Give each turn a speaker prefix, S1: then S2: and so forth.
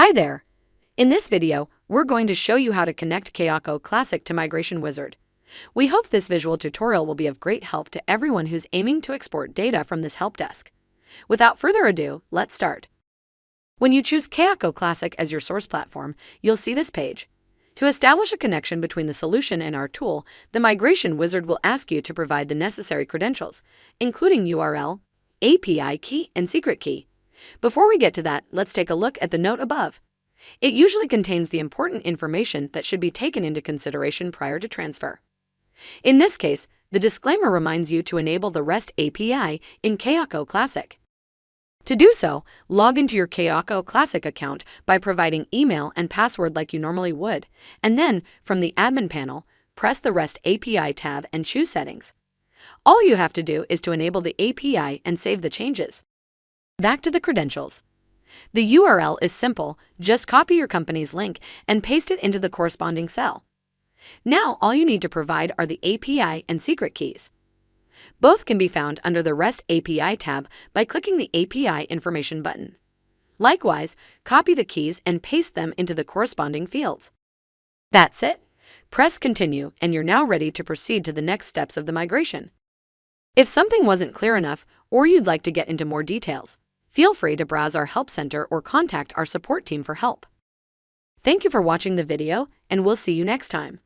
S1: Hi there! In this video, we're going to show you how to connect Kayako Classic to Migration Wizard. We hope this visual tutorial will be of great help to everyone who's aiming to export data from this help desk. Without further ado, let's start. When you choose Kayako Classic as your source platform, you'll see this page. To establish a connection between the solution and our tool, the Migration Wizard will ask you to provide the necessary credentials, including URL, API key, and secret key. Before we get to that, let's take a look at the note above. It usually contains the important information that should be taken into consideration prior to transfer. In this case, the disclaimer reminds you to enable the REST API in Kayako Classic. To do so, log into your Kayako Classic account by providing email and password like you normally would, and then, from the admin panel, press the REST API tab and choose Settings. All you have to do is to enable the API and save the changes. Back to the credentials. The URL is simple, just copy your company's link and paste it into the corresponding cell. Now all you need to provide are the API and secret keys. Both can be found under the REST API tab by clicking the API information button. Likewise, copy the keys and paste them into the corresponding fields. That's it. Press Continue and you're now ready to proceed to the next steps of the migration. If something wasn't clear enough or you'd like to get into more details, feel free to browse our Help Center or contact our support team for help. Thank you for watching the video, and we'll see you next time.